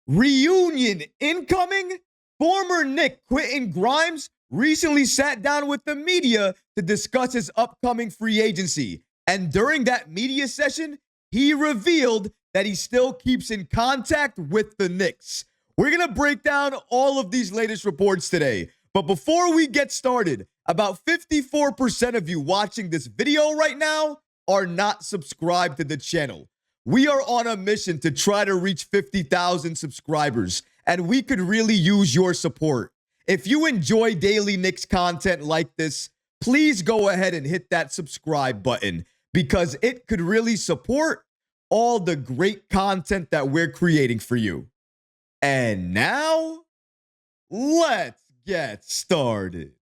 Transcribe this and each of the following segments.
Reunion incoming? Former Knick Quentin Grimes recently sat down with the media to discuss his upcoming free agency. And during that media session, he revealed that he still keeps in contact with the Knicks. We're going to break down all of these latest reports today. But before we get started, about 54% of you watching this video right now are not subscribed to the channel. We are on a mission to try to reach 50,000 subscribers, and we could really use your support. If you enjoy daily Knicks content like this, please go ahead and hit that subscribe button because it could really support all the great content that we're creating for you. And now, let's get started.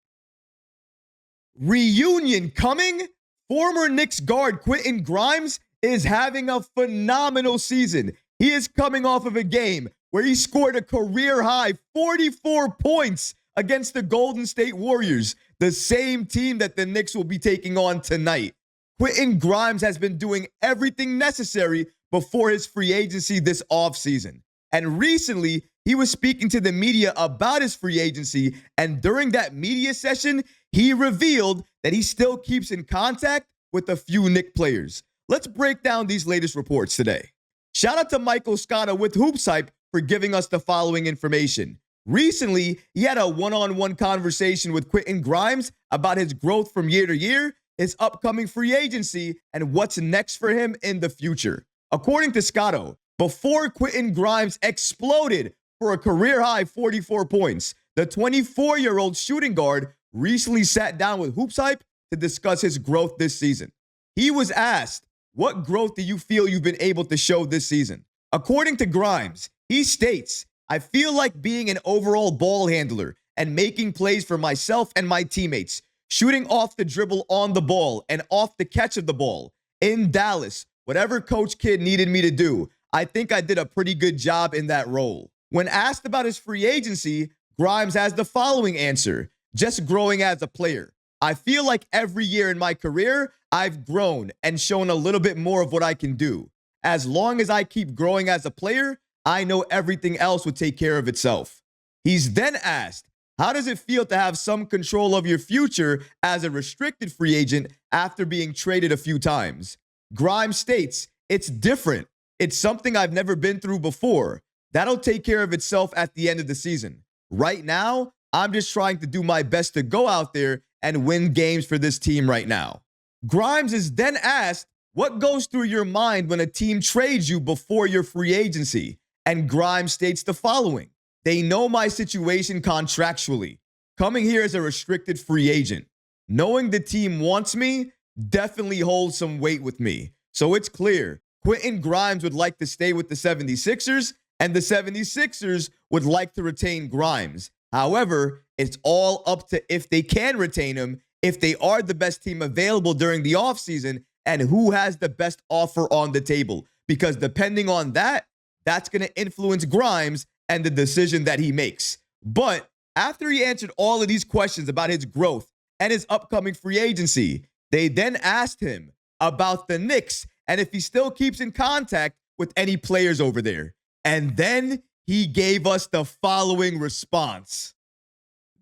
Reunion coming? Former Knicks guard Quentin Grimes is having a phenomenal season. He is coming off of a game where he scored a career-high 44 points against the Golden State Warriors, the same team that the Knicks will be taking on tonight. Quentin Grimes has been doing everything necessary before his free agency this offseason. And recently, he was speaking to the media about his free agency, and during that media session, he revealed that he still keeps in contact with a few Knicks players. Let's break down these latest reports today. Shout out to Michael Scotta with Hoops Hype for giving us the following information. Recently, he had a one-on-one conversation with Quentin Grimes about his growth from year to year, his upcoming free agency, and what's next for him in the future. According to Scotto, before Quentin Grimes exploded for a career-high 44 points, the 24-year-old shooting guard recently sat down with Hoops Hype to discuss his growth this season. He was asked, "What growth do you feel you've been able to show this season?" According to Grimes, he states, "I feel like being an overall ball handler and making plays for myself and my teammates, shooting off the dribble on the ball and off the catch of the ball. In Dallas, whatever Coach Kidd needed me to do, I think I did a pretty good job in that role." When asked about his free agency, Grimes has the following answer: "Just growing as a player. I feel like every year in my career, I've grown and shown a little bit more of what I can do. As long as I keep growing as a player, I know everything else will take care of itself." He's then asked, "How does it feel to have some control of your future as a restricted free agent after being traded a few times?" Grimes states, "It's different. It's something I've never been through before. That'll take care of itself at the end of the season. Right now, I'm just trying to do my best to go out there and win games for this team right now." Grimes is then asked, "What goes through your mind when a team trades you before your free agency?" And Grimes states the following: "They know my situation contractually. Coming here as a restricted free agent, knowing the team wants me, definitely holds some weight with me. So it's clear Quentin Grimes would like to stay with the 76ers, and the 76ers would like to retain Grimes. However, it's all up to if they can retain him, if they are the best team available during the offseason, and who has the best offer on the table. Because depending on that, that's going to influence Grimes and the decision that he makes." But after he answered all of these questions about his growth and his upcoming free agency, they then asked him about the Knicks and if he still keeps in contact with any players over there. And then he gave us the following response.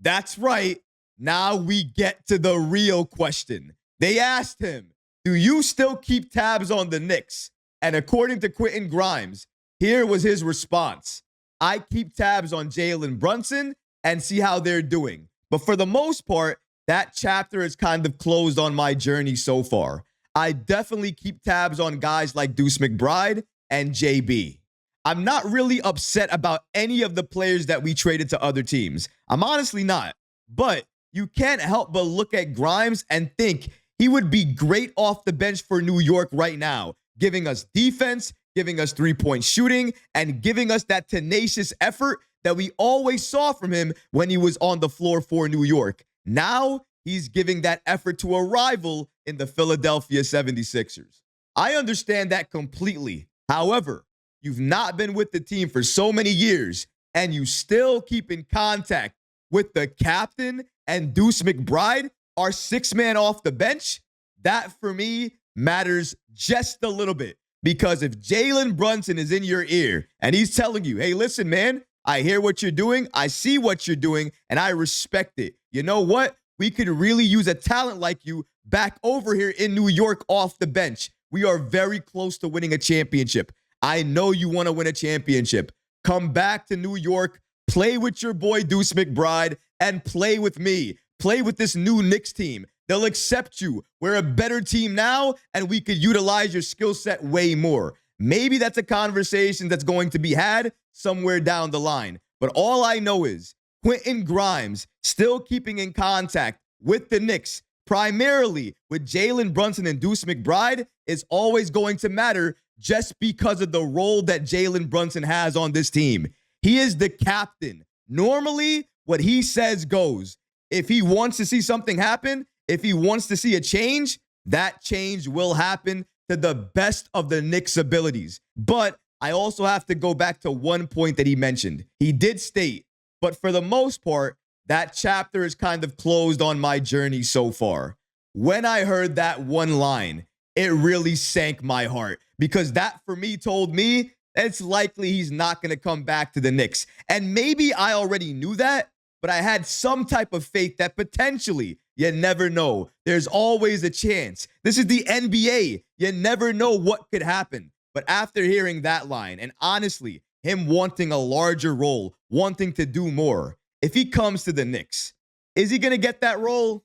That's right. Now we get to the real question. They asked him, "Do you still keep tabs on the Knicks?" And according to Quentin Grimes, here was his response: "I keep tabs on Jalen Brunson and see how they're doing. But for the most part, that chapter is kind of closed on my journey so far. I definitely keep tabs on guys like Deuce McBride and JB. I'm not really upset about any of the players that we traded to other teams. I'm honestly not. But you can't help but look at Grimes and think he would be great off the bench for New York right now, giving us defense, giving us three-point shooting, and giving us that tenacious effort that we always saw from him when he was on the floor for New York. Now he's giving that effort to a rival in the Philadelphia 76ers. I understand that completely. However, you've not been with the team for so many years, and you still keep in contact with the captain and Deuce McBride, our sixth man off the bench. That, for me, matters just a little bit. Because if Jalen Brunson is in your ear and he's telling you, hey, listen, man, I hear what you're doing, I see what you're doing, and I respect it. You know what? We could really use a talent like you back over here in New York off the bench. We are very close to winning a championship. I know you want to win a championship. Come back to New York, play with your boy Deuce McBride, and play with me. Play with this new Knicks team. They'll accept you. We're a better team now, and we could utilize your skill set way more. Maybe that's a conversation that's going to be had somewhere down the line. But all I know is Quentin Grimes still keeping in contact with the Knicks, primarily with Jalen Brunson and Deuce McBride, is always going to matter just because of the role that Jalen Brunson has on this team. He is the captain. Normally, what he says goes. If he wants to see something happen, if he wants to see a change, that change will happen to the best of the Knicks' abilities. But I also have to go back to one point that he mentioned. He did state, but for the most part, that chapter is kind of closed on my journey so far. When I heard that one line, it really sank my heart because that for me told me it's likely he's not going to come back to the Knicks. And maybe I already knew that, but I had some type of faith that potentially, you never know. There's always a chance. This is the NBA. You never know what could happen. But after hearing that line, and honestly, him wanting a larger role, wanting to do more, if he comes to the Knicks, is he going to get that role?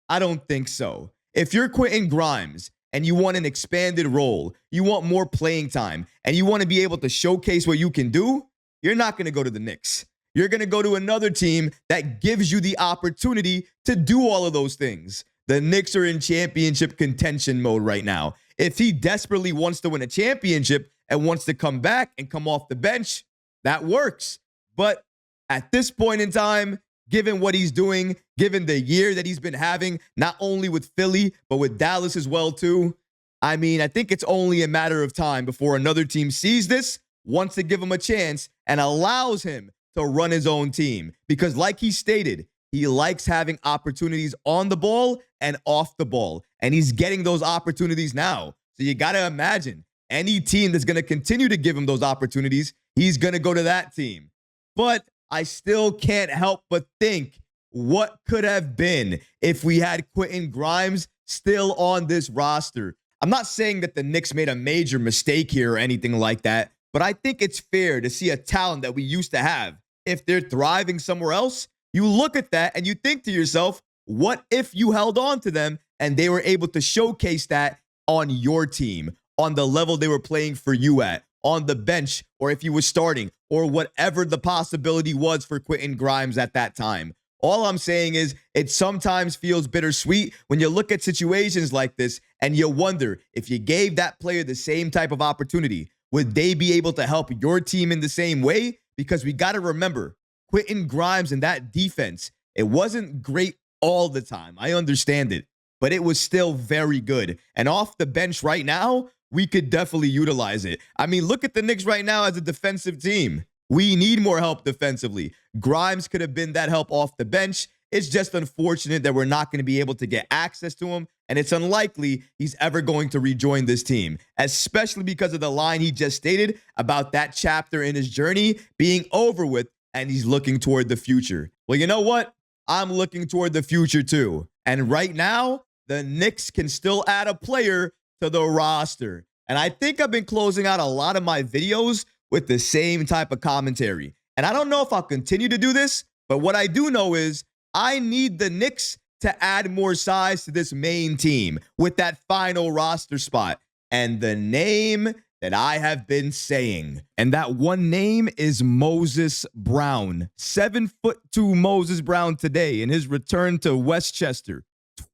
I don't think so. If you're Quentin Grimes and you want an expanded role, you want more playing time, and you want to be able to showcase what you can do, you're not going to go to the Knicks. You're going to go to another team that gives you the opportunity to do all of those things. The Knicks are in championship contention mode right now. If he desperately wants to win a championship and wants to come back and come off the bench, that works. But at this point in time, given what he's doing, given the year that he's been having, not only with Philly, but with Dallas as well too, I mean, I think it's only a matter of time before another team sees this, wants to give him a chance, and allows him to run his own team. Because like he stated, he likes having opportunities on the ball and off the ball. And he's getting those opportunities now. So you got to imagine any team that's going to continue to give him those opportunities, he's going to go to that team. But I still can't help but think what could have been if we had Quentin Grimes still on this roster. I'm not saying that the Knicks made a major mistake here or anything like that, but I think it's fair to see a talent that we used to have. If they're thriving somewhere else, you look at that and you think to yourself, what if you held on to them and they were able to showcase that on your team, on the level they were playing for you at, on the bench, or if you were starting, or whatever the possibility was for Quentin Grimes at that time. All I'm saying is it sometimes feels bittersweet when you look at situations like this and you wonder if you gave that player the same type of opportunity, would they be able to help your team in the same way? Because we got to remember, Quentin Grimes and that defense, it wasn't great all the time. I understand it, but it was still very good. And off the bench right now, we could definitely utilize it. I mean, look at the Knicks right now as a defensive team. We need more help defensively. Grimes could have been that help off the bench. It's just unfortunate that we're not going to be able to get access to him, and it's unlikely he's ever going to rejoin this team, especially because of the line he just stated about that chapter in his journey being over with, and he's looking toward the future. Well, you know what? I'm looking toward the future too. And right now, the Knicks can still add a player to the roster. And I think I've been closing out a lot of my videos with the same type of commentary. And I don't know if I'll continue to do this, but what I do know is I need the Knicks to add more size to this main team with that final roster spot. And the name that I have been saying, and that one name is Moses Brown. 7'2" Moses Brown today in his return to Westchester.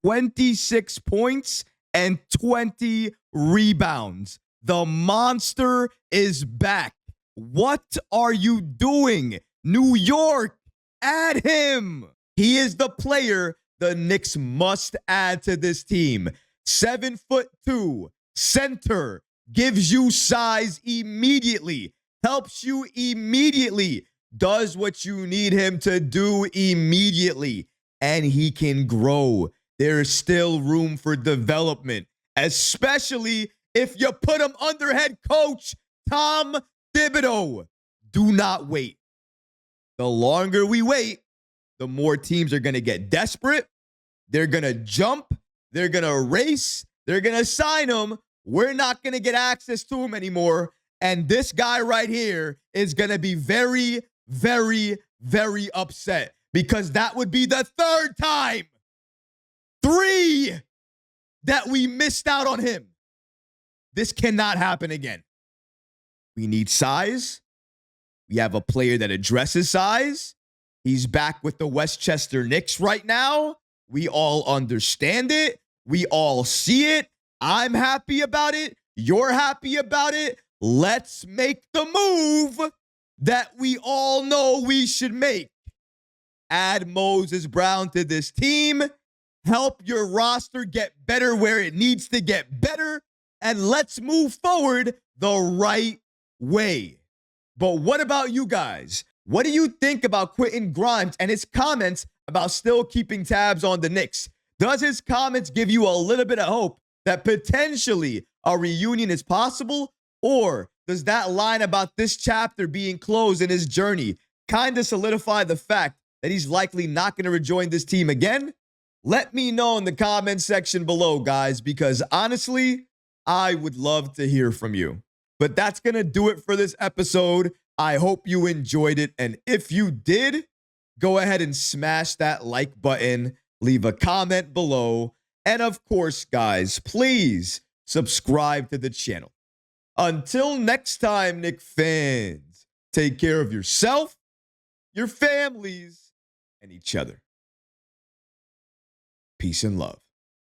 26 points and 20 rebounds. The monster is back. What are you doing? New York, add him. He is the player the Knicks must add to this team. 7'2", center, gives you size immediately, helps you immediately, does what you need him to do immediately, and he can grow. There is still room for development, especially if you put him under head coach Tom Thibodeau. Do not wait. The longer we wait, the more teams are going to get desperate. They're going to jump. They're going to race. They're going to sign him. We're not going to get access to him anymore. And this guy right here is going to be very, very, very upset because that would be the third time, 3, that we missed out on him. This cannot happen again. We need size. We have a player that addresses size. He's back with the Westchester Knicks right now. We all understand it. We all see it. I'm happy about it. You're happy about it. Let's make the move that we all know we should make. Add Moses Brown to this team. Help your roster get better where it needs to get better. And let's move forward the right way. But what about you guys? What do you think about Quentin Grimes and his comments about still keeping tabs on the Knicks? Does his comments give you a little bit of hope that potentially a reunion is possible? Or does that line about this chapter being closed in his journey kind of solidify the fact that he's likely not going to rejoin this team again? Let me know in the comment section below, guys, because honestly, I would love to hear from you. But that's going to do it for this episode. I hope you enjoyed it. And if you did, go ahead and smash that like button, leave a comment below. And of course, guys, please subscribe to the channel. Until next time, Knick fans, take care of yourself, your families, and each other. Peace and love.